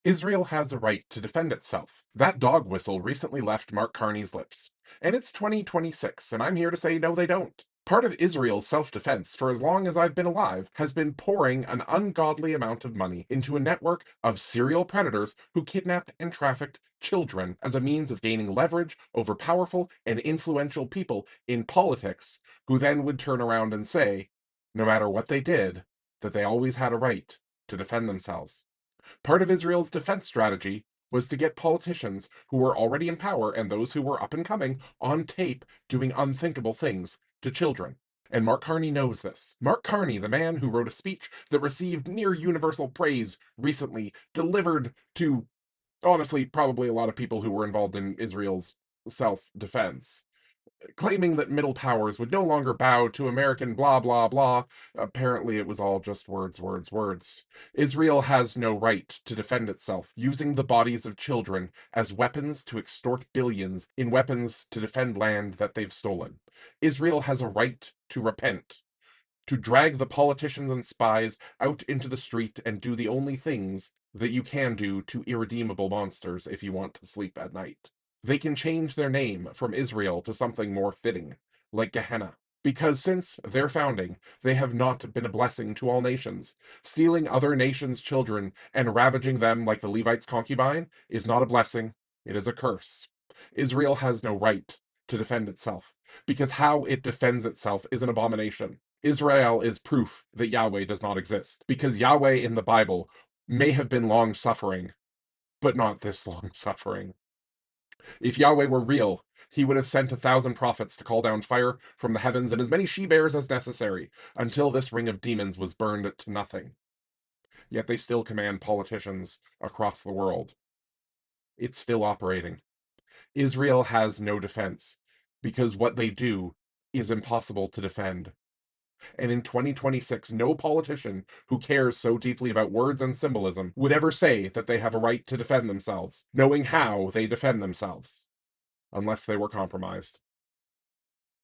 Israel has a right to defend itself. That dog whistle recently left Mark Carney's lips. And it's 2026, and I'm here to say no, they don't. Part of Israel's self defense, for as long as I've been alive, has been pouring an ungodly amount of money into a network of serial predators who kidnapped and trafficked children as a means of gaining leverage over powerful and influential people in politics, who then would turn around and say, no matter what they did, that they always had a right to defend themselves. Part of Israel's defense strategy was to get politicians who were already in power and those who were up and coming on tape doing unthinkable things to children. And Mark Carney knows this. Mark Carney, the man who wrote a speech that received near universal praise recently, delivered to, honestly, probably a lot of people who were involved in Israel's self defense, claiming that middle powers would no longer bow to American blah, blah, blah. Apparently, it was all just words, words, words. Israel has no right to defend itself, using the bodies of children as weapons to extort billions in weapons to defend land that they've stolen. Israel has a right to repent, to drag the politicians and spies out into the street and do the only things that you can do to irredeemable monsters if you want to sleep at night. They can change their name from Israel to something more fitting, like Gehenna, because since their founding, they have not been a blessing to all nations. Stealing other nations' children and ravaging them like the Levite's concubine is not a blessing, it is a curse. Israel has no right to defend itself, because how it defends itself is an abomination. Israel is proof that Yahweh does not exist, because Yahweh in the Bible may have been long suffering, but not this long suffering. If Yahweh were real, he would have sent 1,000 prophets to call down fire from the heavens and as many she bears as necessary until this ring of demons was burned to nothing. Yet they still command politicians across the world. It's still operating. Israel has no defense because what they do is impossible to defend. And in 2026, no politician who cares so deeply about words and symbolism would ever say that they have a right to defend themselves, knowing how they defend themselves, unless they were compromised.